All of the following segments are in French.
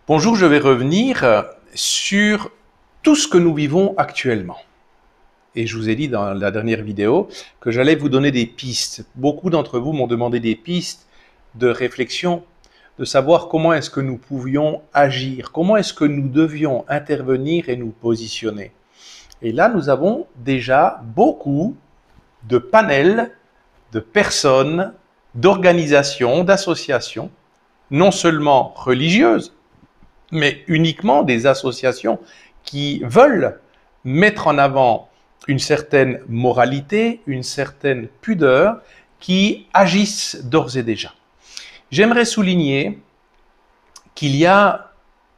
Bonjour, je vais revenir sur tout ce que nous vivons actuellement. Et je vous ai dit dans la dernière vidéo que j'allais vous donner des pistes. Beaucoup d'entre vous m'ont demandé des pistes de réflexion, de savoir comment est-ce que nous pouvions agir, comment est-ce que nous devions intervenir et nous positionner. Et là, nous avons déjà beaucoup de panels, de personnes, d'organisations, d'associations, non seulement religieuses, mais uniquement des associations qui veulent mettre en avant une certaine moralité, une certaine pudeur, qui agissent d'ores et déjà. J'aimerais souligner qu'il y a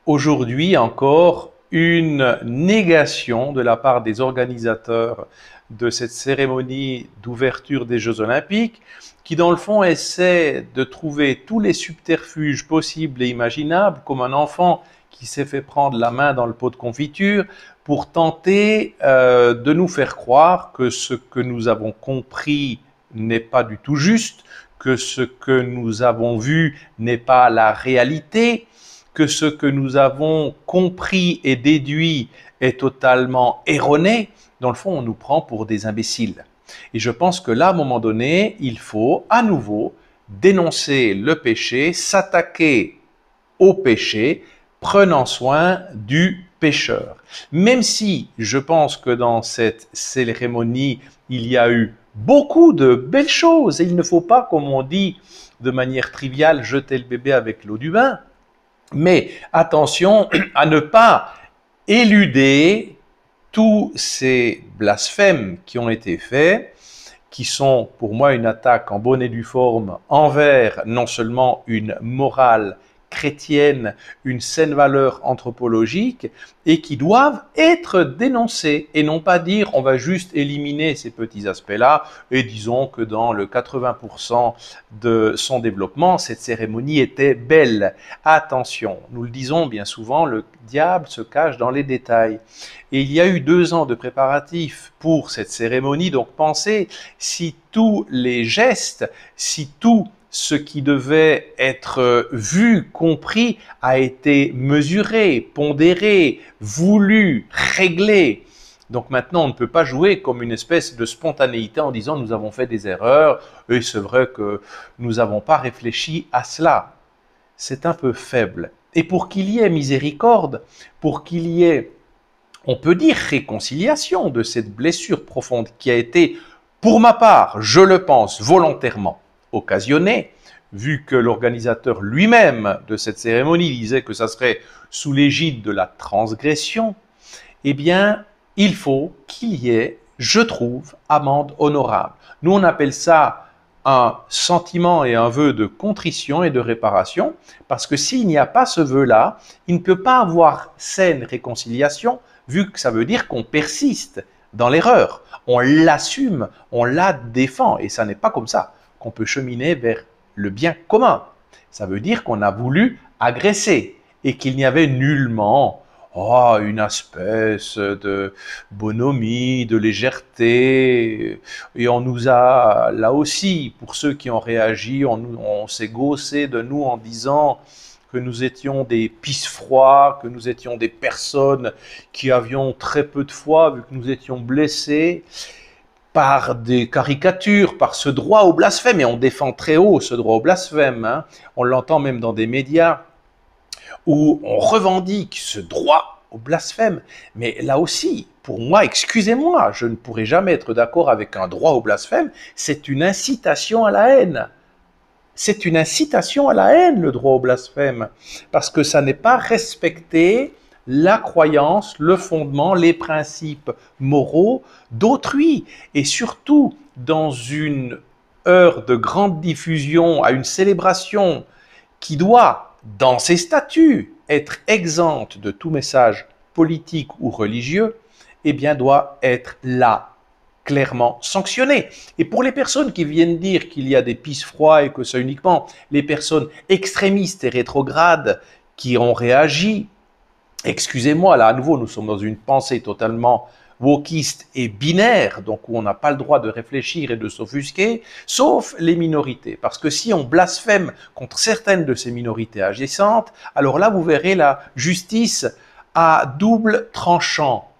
aujourd'hui encore une négation de la part des organisateurs de cette cérémonie d'ouverture des Jeux Olympiques, qui dans le fond essaie de trouver tous les subterfuges possibles et imaginables, comme un enfant qui s'est fait prendre la main dans le pot de confiture, pour tenter de nous faire croire que ce que nous avons compris n'est pas du tout juste, que ce que nous avons vu n'est pas la réalité, que ce que nous avons compris et déduit est totalement erroné. Dans le fond, on nous prend pour des imbéciles. Et je pense que là, à un moment donné, il faut à nouveau dénoncer le péché, s'attaquer au péché, prenant soin du pécheur. Même si je pense que dans cette cérémonie, il y a eu beaucoup de belles choses, et il ne faut pas, comme on dit de manière triviale, jeter le bébé avec l'eau du bain, mais attention à ne pas éluder tous ces blasphèmes qui ont été faits, qui sont pour moi une attaque en bonne et due forme envers non seulement une morale chrétienne, une saine valeur anthropologique, et qui doivent être dénoncés, et non pas dire on va juste éliminer ces petits aspects-là, et disons que dans le 80% de son développement, cette cérémonie était belle. Attention, nous le disons bien souvent, le diable se cache dans les détails. Et il y a eu 2 ans de préparatifs pour cette cérémonie, donc pensez si tous les gestes, si tout ce qui devait être vu, compris, a été mesuré, pondéré, voulu, réglé. Donc maintenant, on ne peut pas jouer comme une espèce de spontanéité en disant nous avons fait des erreurs et c'est vrai que nous n'avons pas réfléchi à cela. C'est un peu faible. Et pour qu'il y ait miséricorde, pour qu'il y ait, on peut dire, réconciliation de cette blessure profonde qui a été, pour ma part, je le pense, volontairement occasionné, vu que l'organisateur lui-même de cette cérémonie disait que ça serait sous l'égide de la transgression, eh bien, il faut qu'il y ait, je trouve, amende honorable. Nous, on appelle ça un sentiment et un vœu de contrition et de réparation, parce que s'il n'y a pas ce vœu-là, il ne peut pas avoir saine réconciliation, vu que ça veut dire qu'on persiste dans l'erreur. On l'assume, on la défend, et ça n'est pas comme ça qu'on peut cheminer vers le bien commun. Ça veut dire qu'on a voulu agresser et qu'il n'y avait nullement une espèce de bonhomie, de légèreté. Et on nous a, là aussi, pour ceux qui ont réagi, on s'est gaussé de nous en disant que nous étions des pisse-froids, que nous étions des personnes qui avions très peu de foi, vu que nous étions blessés par des caricatures, par ce droit au blasphème, et on défend très haut ce droit au blasphème, hein. On l'entend même dans des médias où on revendique ce droit au blasphème, mais là aussi, pour moi, excusez-moi, je ne pourrai jamais être d'accord avec un droit au blasphème, c'est une incitation à la haine. C'est une incitation à la haine, le droit au blasphème, parce que ça n'est pas respecter la croyance, le fondement, les principes moraux d'autrui. Et surtout, dans une heure de grande diffusion, à une célébration qui doit, dans ses statuts, être exempte de tout message politique ou religieux, eh bien, doit être là, clairement sanctionné. Et pour les personnes qui viennent dire qu'il y a des pisse-froids et que c'est uniquement les personnes extrémistes et rétrogrades qui ont réagi, excusez-moi, là à nouveau nous sommes dans une pensée totalement wokiste et binaire, donc où on n'a pas le droit de réfléchir et de s'offusquer, sauf les minorités. Parce que si on blasphème contre certaines de ces minorités agissantes, alors là, vous verrez la justice à double tranchant.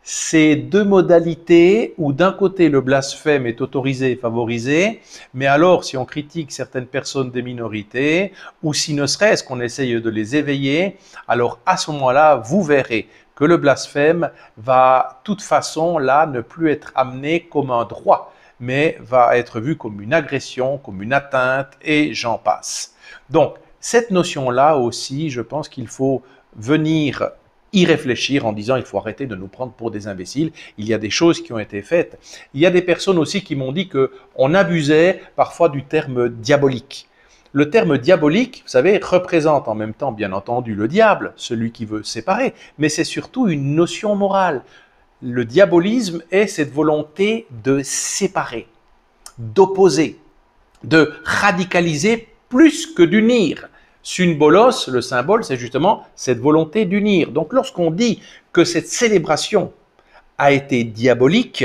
Ces deux modalités où d'un côté le blasphème est autorisé et favorisé, mais alors si on critique certaines personnes des minorités, ou si ne serait-ce qu'on essaye de les éveiller, alors à ce moment-là, vous verrez que le blasphème va, de toute façon, là, ne plus être amené comme un droit, mais va être vu comme une agression, comme une atteinte, et j'en passe. Donc, cette notion-là aussi, je pense qu'il faut venir y réfléchir en disant il faut arrêter de nous prendre pour des imbéciles. Il y a des choses qui ont été faites. Il y a des personnes aussi qui m'ont dit qu'on abusait parfois du terme diabolique. Le terme diabolique, vous savez, représente en même temps, bien entendu, le diable, celui qui veut séparer, mais c'est surtout une notion morale. Le diabolisme est cette volonté de séparer, d'opposer, de radicaliser plus que d'unir. Symbolos, le symbole, c'est justement cette volonté d'unir. Donc lorsqu'on dit que cette célébration a été diabolique,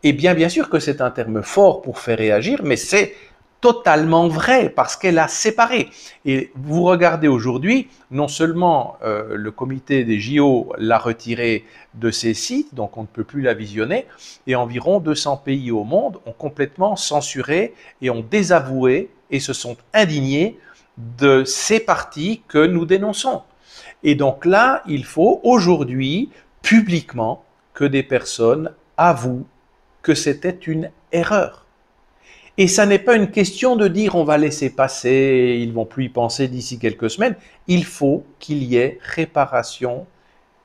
eh bien sûr que c'est un terme fort pour faire réagir, mais c'est totalement vrai parce qu'elle a séparé. Et vous regardez aujourd'hui, non seulement le comité des JO l'a retiré de ses sites, donc on ne peut plus la visionner, et environ 200 pays au monde ont complètement censuré et ont désavoué et se sont indignés de ces partis que nous dénonçons. Et donc là, il faut aujourd'hui, publiquement, que des personnes avouent que c'était une erreur. Et ça n'est pas une question de dire on va laisser passer, ils vont plus y penser d'ici quelques semaines. Il faut qu'il y ait réparation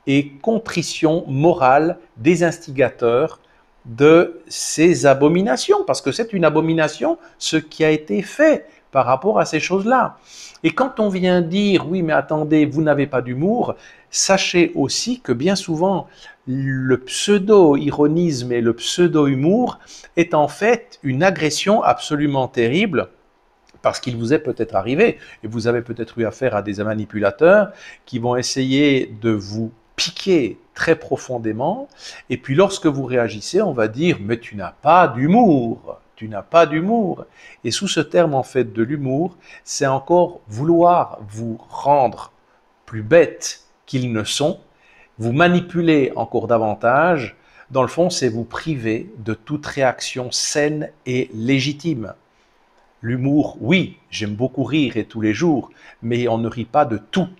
et contrition morale des instigateurs de ces abominations, parce que c'est une abomination ce qui a été fait par rapport à ces choses-là. Et quand on vient dire, oui mais attendez, vous n'avez pas d'humour, sachez aussi que bien souvent, le pseudo-ironisme et le pseudo-humour est en fait une agression absolument terrible, parce qu'il vous est peut-être arrivé, et vous avez peut-être eu affaire à des manipulateurs qui vont essayer de vous piquer très profondément, et puis lorsque vous réagissez, on va dire « mais tu n'as pas d'humour ». Tu n'as pas d'humour. Et sous ce terme, en fait, de l'humour, c'est encore vouloir vous rendre plus bêtes qu'ils ne sont, vous manipuler encore davantage. Dans le fond, c'est vous priver de toute réaction saine et légitime. L'humour, oui, j'aime beaucoup rire et tous les jours, mais on ne rit pas de tout.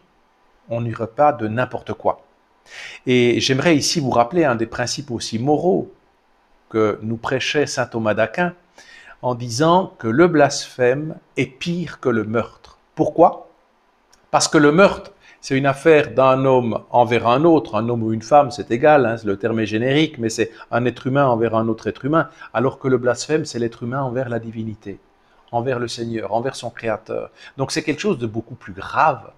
On ne rit pas de n'importe quoi. Et j'aimerais ici vous rappeler un des principes aussi moraux que nous prêchait saint Thomas d'Aquin, en disant que le blasphème est pire que le meurtre. Pourquoi? Parce que le meurtre, c'est une affaire d'un homme envers un autre, un homme ou une femme, c'est égal, le terme est générique, mais c'est un être humain envers un autre être humain, alors que le blasphème, c'est l'être humain envers la divinité, envers le Seigneur, envers son Créateur. Donc c'est quelque chose de beaucoup plus grave.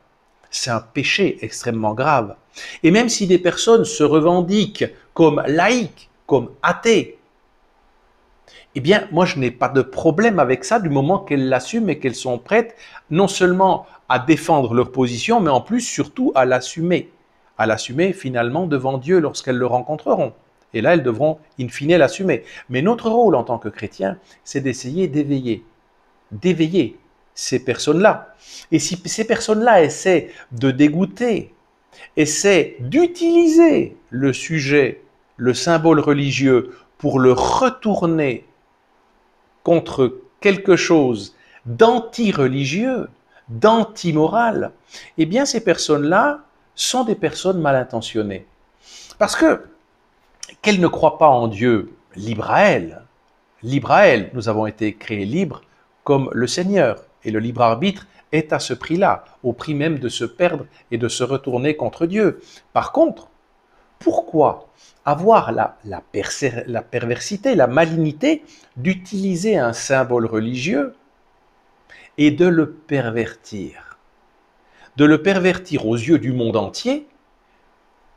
C'est un péché extrêmement grave. Et même si des personnes se revendiquent comme laïques, comme athées, eh bien, moi, je n'ai pas de problème avec ça du moment qu'elles l'assument et qu'elles sont prêtes non seulement à défendre leur position, mais en plus, surtout, à l'assumer finalement devant Dieu lorsqu'elles le rencontreront. Et là, elles devront, in fine, l'assumer. Mais notre rôle en tant que chrétien, c'est d'essayer d'éveiller ces personnes-là. Et si ces personnes-là essaient de dégoûter, essaient d'utiliser le sujet, le symbole religieux, pour le retourner contre quelque chose d'anti-religieux, d'anti-moral, eh bien ces personnes-là sont des personnes mal intentionnées. Parce que, qu'elles ne croient pas en Dieu, libre à elles. Libre à elles, nous avons été créés libres comme le Seigneur. Et le libre arbitre est à ce prix-là, au prix même de se perdre et de se retourner contre Dieu. Par contre, pourquoi avoir la perversité, la malignité d'utiliser un symbole religieux et de le pervertir? De le pervertir aux yeux du monde entier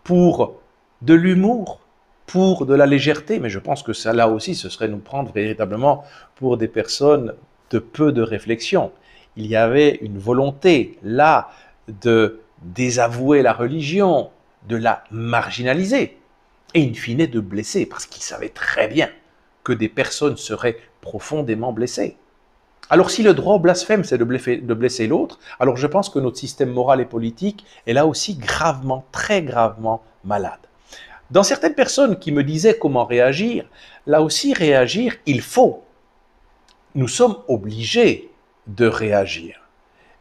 pour de l'humour, pour de la légèreté. Mais je pense que ça, là aussi, ce serait nous prendre véritablement pour des personnes de peu de réflexion. Il y avait une volonté là de désavouer la religion, de la marginaliser. et in fine de blesser, parce qu'il savait très bien que des personnes seraient profondément blessées. Alors si le droit au blasphème, c'est de blesser l'autre, alors je pense que notre système moral et politique est là aussi gravement, très gravement malade. Dans certaines personnes qui me disaient comment réagir, là aussi réagir, il faut. Nous sommes obligés de réagir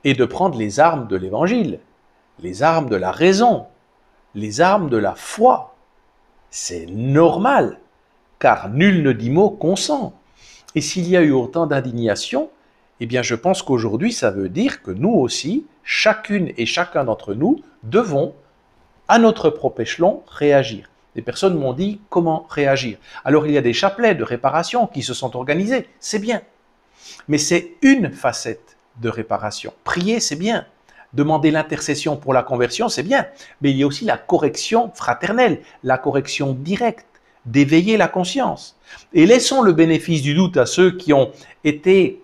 et de prendre les armes de l'évangile, les armes de la raison, les armes de la foi. C'est normal, car nul ne dit mot consent. Et s'il y a eu autant d'indignation, eh bien je pense qu'aujourd'hui ça veut dire que nous aussi, chacune et chacun d'entre nous, devons, à notre propre échelon, réagir. Des personnes m'ont dit comment réagir. Alors il y a des chapelets de réparation qui se sont organisés, c'est bien. Mais c'est une facette de réparation. Prier, c'est bien. Demander l'intercession pour la conversion, c'est bien. Mais il y a aussi la correction fraternelle, la correction directe, d'éveiller la conscience. Et laissons le bénéfice du doute à ceux qui ont été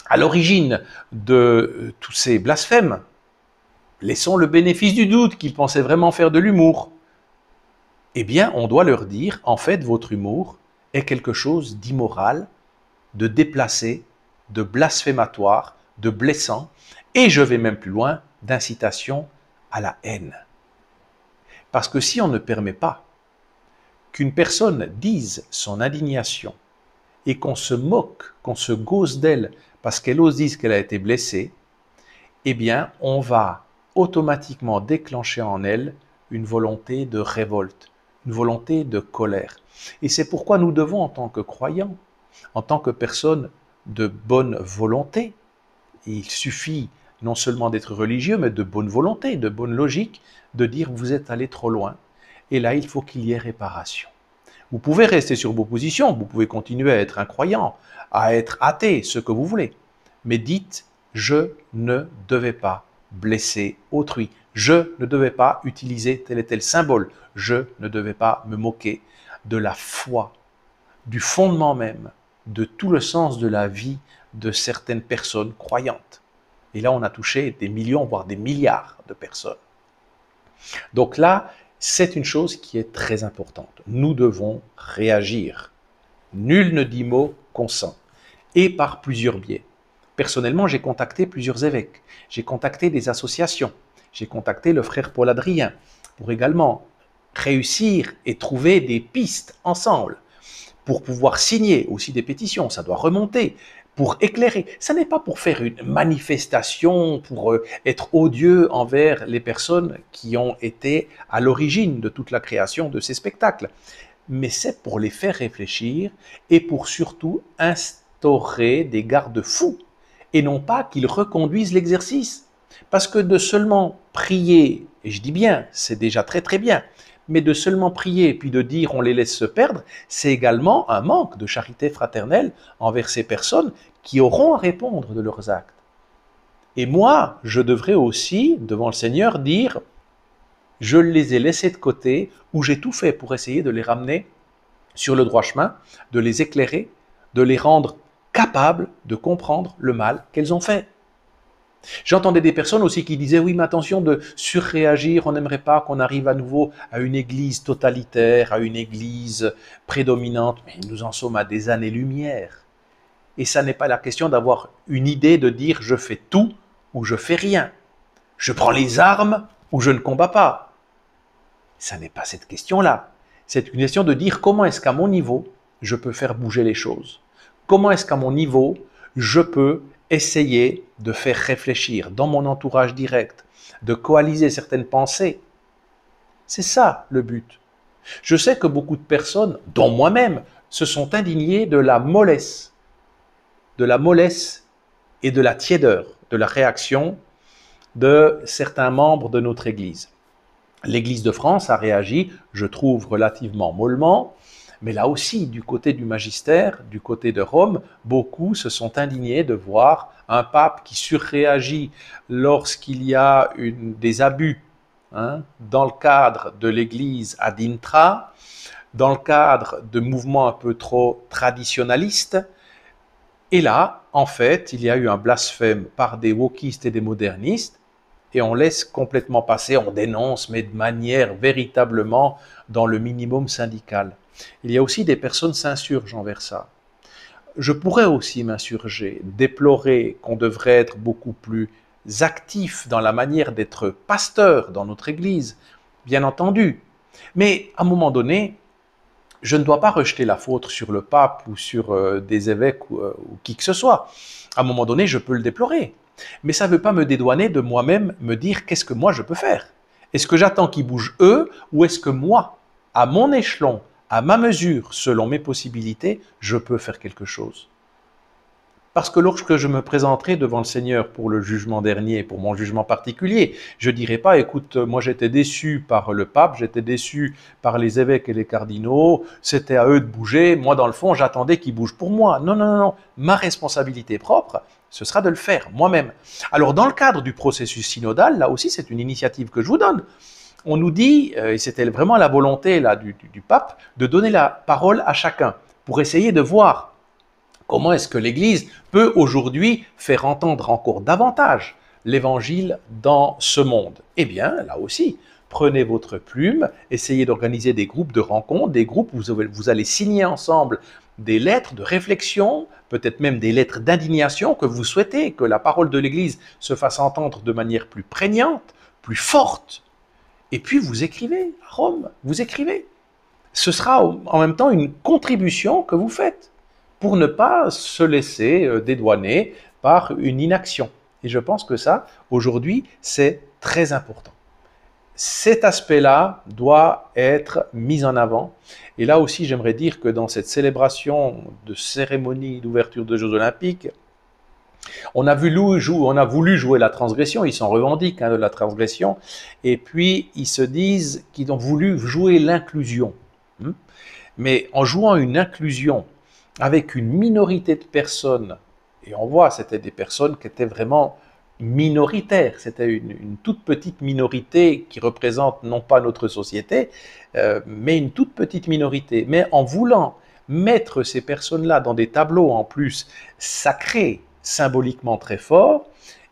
à l'origine de tous ces blasphèmes. Laissons le bénéfice du doute qu'ils pensaient vraiment faire de l'humour. Eh bien, on doit leur dire, en fait, votre humour est quelque chose d'immoral, de déplacé, de blasphématoire, de blessant, et je vais même plus loin, d'incitation à la haine. Parce que si on ne permet pas qu'une personne dise son indignation et qu'on se moque, qu'on se gausse d'elle parce qu'elle ose dire qu'elle a été blessée, eh bien, on va automatiquement déclencher en elle une volonté de révolte, une volonté de colère. Et c'est pourquoi nous devons, en tant que croyants, en tant que personnes de bonne volonté, il suffit non seulement d'être religieux, mais de bonne volonté, de bonne logique, de dire vous êtes allé trop loin. Et là, il faut qu'il y ait réparation. Vous pouvez rester sur vos positions, vous pouvez continuer à être incroyant, à être athée, ce que vous voulez. Mais dites, je ne devais pas blesser autrui. Je ne devais pas utiliser tel et tel symbole. Je ne devais pas me moquer de la foi, du fondement même, de tout le sens de la vie de certaines personnes croyantes. Et là, on a touché des millions, voire des milliards de personnes. Donc là, c'est une chose qui est très importante. Nous devons réagir. Nul ne dit mot consent. Et par plusieurs biais. Personnellement, j'ai contacté plusieurs évêques. J'ai contacté des associations. J'ai contacté le frère Paul Adrien pour également réussir et trouver des pistes ensemble pour pouvoir signer aussi des pétitions. Ça doit remonter. Pour éclairer. Ça n'est pas pour faire une manifestation, pour être odieux envers les personnes qui ont été à l'origine de toute la création de ces spectacles. Mais c'est pour les faire réfléchir et pour surtout instaurer des garde-fous et non pas qu'ils reconduisent l'exercice. Parce que de seulement prier, et je dis bien, c'est déjà très très bien, mais de seulement prier et puis de dire on les laisse se perdre, c'est également un manque de charité fraternelle envers ces personnes qui auront à répondre de leurs actes. Et moi, je devrais aussi, devant le Seigneur, dire je les ai laissés de côté ou j'ai tout fait pour essayer de les ramener sur le droit chemin, de les éclairer, de les rendre capables de comprendre le mal qu'elles ont fait. J'entendais des personnes aussi qui disaient oui mais attention de surréagir, on n'aimerait pas qu'on arrive à nouveau à une église totalitaire, à une église prédominante, mais nous en sommes à des années-lumière. Et ça n'est pas la question d'avoir une idée de dire je fais tout ou je fais rien. Je prends les armes ou je ne combats pas. Ça n'est pas cette question-là. C'est une question de dire comment est-ce qu'à mon niveau, je peux faire bouger les choses. Comment est-ce qu'à mon niveau, je peux essayer de faire réfléchir dans mon entourage direct, de coaliser certaines pensées. C'est ça le but. Je sais que beaucoup de personnes, dont moi-même, se sont indignées de la mollesse et de la tiédeur, de la réaction de certains membres de notre Église. L'Église de France a réagi, je trouve, relativement mollement, mais là aussi, du côté du magistère, du côté de Rome, beaucoup se sont indignés de voir un pape qui surréagit lorsqu'il y a des abus dans le cadre de l'Église ad intra, dans le cadre de mouvements un peu trop traditionnalistes. Et là, en fait, il y a eu un blasphème par des wokistes et des modernistes, et on laisse complètement passer, on dénonce, mais de manière véritablement dans le minimum syndical. Il y a aussi des personnes s'insurgent envers ça. Je pourrais aussi m'insurger, déplorer qu'on devrait être beaucoup plus actif dans la manière d'être pasteur dans notre Église, bien entendu. Mais à un moment donné, je ne dois pas rejeter la faute sur le pape ou sur des évêques ou qui que ce soit. À un moment donné, je peux le déplorer. Mais ça ne veut pas me dédouaner de moi-même me dire qu'est-ce que moi je peux faire. Est-ce que j'attends qu'ils bougent eux ou est-ce que moi, à mon échelon, à ma mesure, selon mes possibilités, je peux faire quelque chose? Parce que lorsque je me présenterai devant le Seigneur pour le jugement dernier, pour mon jugement particulier, je ne dirai pas, écoute, moi j'étais déçu par le pape, j'étais déçu par les évêques et les cardinaux, c'était à eux de bouger, moi dans le fond j'attendais qu'ils bougent pour moi. Non, non, non, non, ma responsabilité propre, ce sera de le faire moi-même. Alors dans le cadre du processus synodal, là aussi c'est une initiative que je vous donne. On nous dit, et c'était vraiment la volonté là, du pape, de donner la parole à chacun pour essayer de voir comment est-ce que l'Église peut aujourd'hui faire entendre encore davantage l'Évangile dans ce monde? Eh bien, là aussi, prenez votre plume, essayez d'organiser des groupes de rencontres, des groupes où vous allez signer ensemble des lettres de réflexion, peut-être même des lettres d'indignation que vous souhaitez que la parole de l'Église se fasse entendre de manière plus prégnante, plus forte. Et puis vous écrivez à Rome, vous écrivez. Ce sera en même temps une contribution que vous faites pour ne pas se laisser dédouaner par une inaction. Et je pense que ça, aujourd'hui, c'est très important. Cet aspect-là doit être mis en avant. Et là aussi, j'aimerais dire que dans cette célébration de cérémonie d'ouverture des Jeux Olympiques, on a voulu jouer la transgression, ils s'en revendiquent de la transgression, et puis ils se disent qu'ils ont voulu jouer l'inclusion. Mais en jouant une inclusion avec une minorité de personnes, et on voit, c'était des personnes qui étaient vraiment minoritaires, c'était une toute petite minorité qui représente non pas notre société, mais une toute petite minorité. Mais en voulant mettre ces personnes-là dans des tableaux en plus sacrés, symboliquement très forts,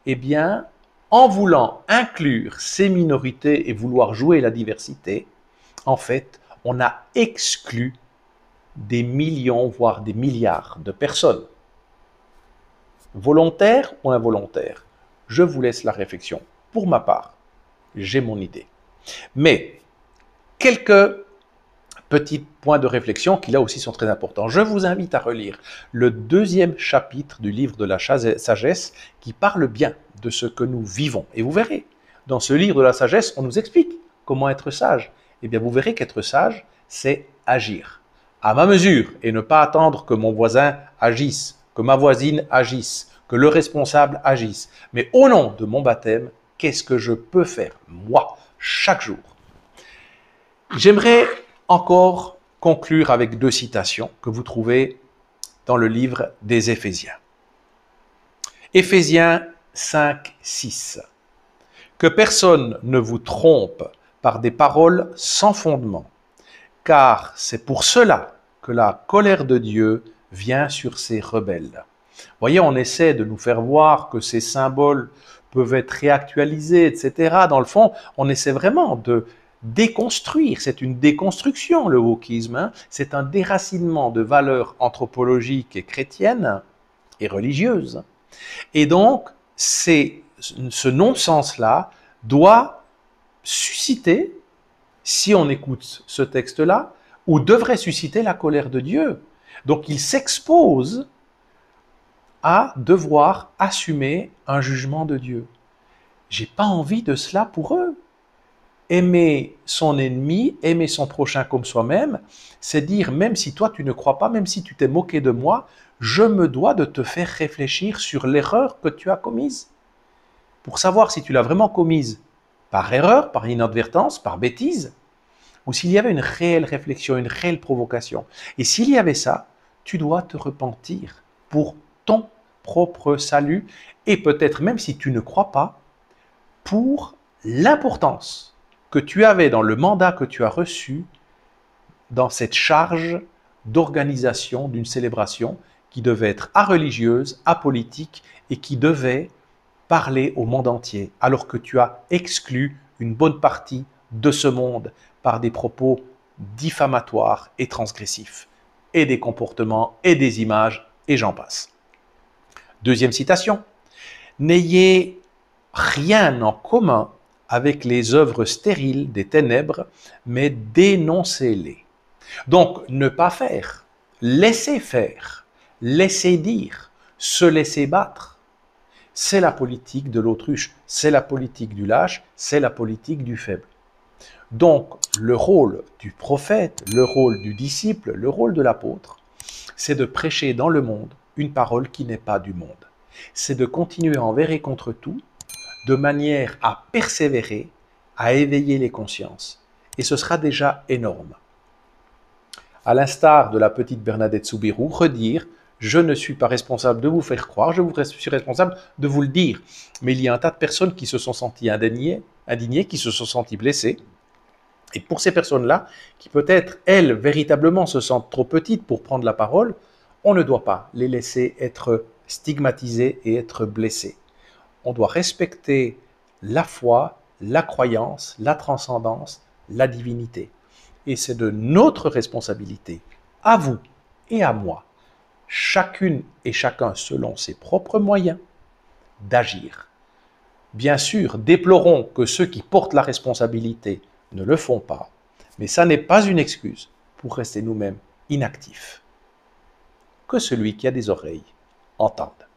eh bien, en voulant inclure ces minorités et vouloir jouer la diversité, en fait, on a exclu des millions, voire des milliards de personnes. Volontaires ou involontaires? Je vous laisse la réflexion. Pour ma part, j'ai mon idée. Mais, quelques petits points de réflexion qui là aussi sont très importants. Je vous invite à relire le 2e chapitre du livre de la sagesse qui parle bien de ce que nous vivons. Et vous verrez, dans ce livre de la sagesse, on nous explique comment être sage. Eh bien, vous verrez qu'être sage, c'est agir à ma mesure et ne pas attendre que mon voisin agisse, que ma voisine agisse, que le responsable agisse. Mais au nom de mon baptême, qu'est-ce que je peux faire, moi, chaque jour? J'aimerais encore conclure avec 2 citations que vous trouvez dans le livre des Éphésiens. Éphésiens 5, 6. Que personne ne vous trompe par des paroles sans fondement, car c'est pour cela que la colère de Dieu vient sur ces rebelles. Voyez, on essaie de nous faire voir que ces symboles peuvent être réactualisés, etc. Dans le fond, on essaie vraiment de déconstruire. C'est une déconstruction, le wokisme. C'est un déracinement de valeurs anthropologiques et chrétiennes et religieuses. Et donc, ce non-sens-là doit susciter, si on écoute ce texte-là, ou devrait susciter la colère de Dieu. Donc il s'expose à devoir assumer un jugement de Dieu. J'ai pas envie de cela pour eux. Aimer son ennemi, aimer son prochain comme soi-même, c'est dire, même si toi tu ne crois pas, même si tu t'es moqué de moi, je me dois de te faire réfléchir sur l'erreur que tu as commise. Pour savoir si tu l'as vraiment commise par erreur, par inadvertance, par bêtise, ou s'il y avait une réelle réflexion, une réelle provocation. Et s'il y avait ça, tu dois te repentir pour ton propre salut, et peut-être même si tu ne crois pas, pour l'importance que tu avais dans le mandat que tu as reçu, dans cette charge d'organisation d'une célébration qui devait être areligieuse, apolitique, et qui devait parler au monde entier alors que tu as exclu une bonne partie de ce monde par des propos diffamatoires et transgressifs, et des comportements et des images, et j'en passe. Deuxième citation. N'ayez rien en commun avec les œuvres stériles des ténèbres, mais dénoncez-les. Donc, ne pas faire, laisser faire, laisser dire, se laisser battre, c'est la politique de l'autruche, c'est la politique du lâche, c'est la politique du faible. Donc, le rôle du prophète, le rôle du disciple, le rôle de l'apôtre, c'est de prêcher dans le monde une parole qui n'est pas du monde. C'est de continuer envers et contre tout, de manière à persévérer, à éveiller les consciences. Et ce sera déjà énorme. À l'instar de la petite Bernadette Soubirous, redire « Je ne suis pas responsable de vous faire croire, je suis responsable de vous le dire ». Mais il y a un tas de personnes qui se sont senties indignées, qui se sont senties blessées. Et pour ces personnes-là, qui peut-être, elles, véritablement se sentent trop petites pour prendre la parole, on ne doit pas les laisser être stigmatisées et être blessées. On doit respecter la foi, la croyance, la transcendance, la divinité. Et c'est de notre responsabilité, à vous et à moi, chacune et chacun selon ses propres moyens, d'agir. Bien sûr, déplorons que ceux qui portent la responsabilité ne le font pas, mais ça n'est pas une excuse pour rester nous-mêmes inactifs. Que celui qui a des oreilles entende.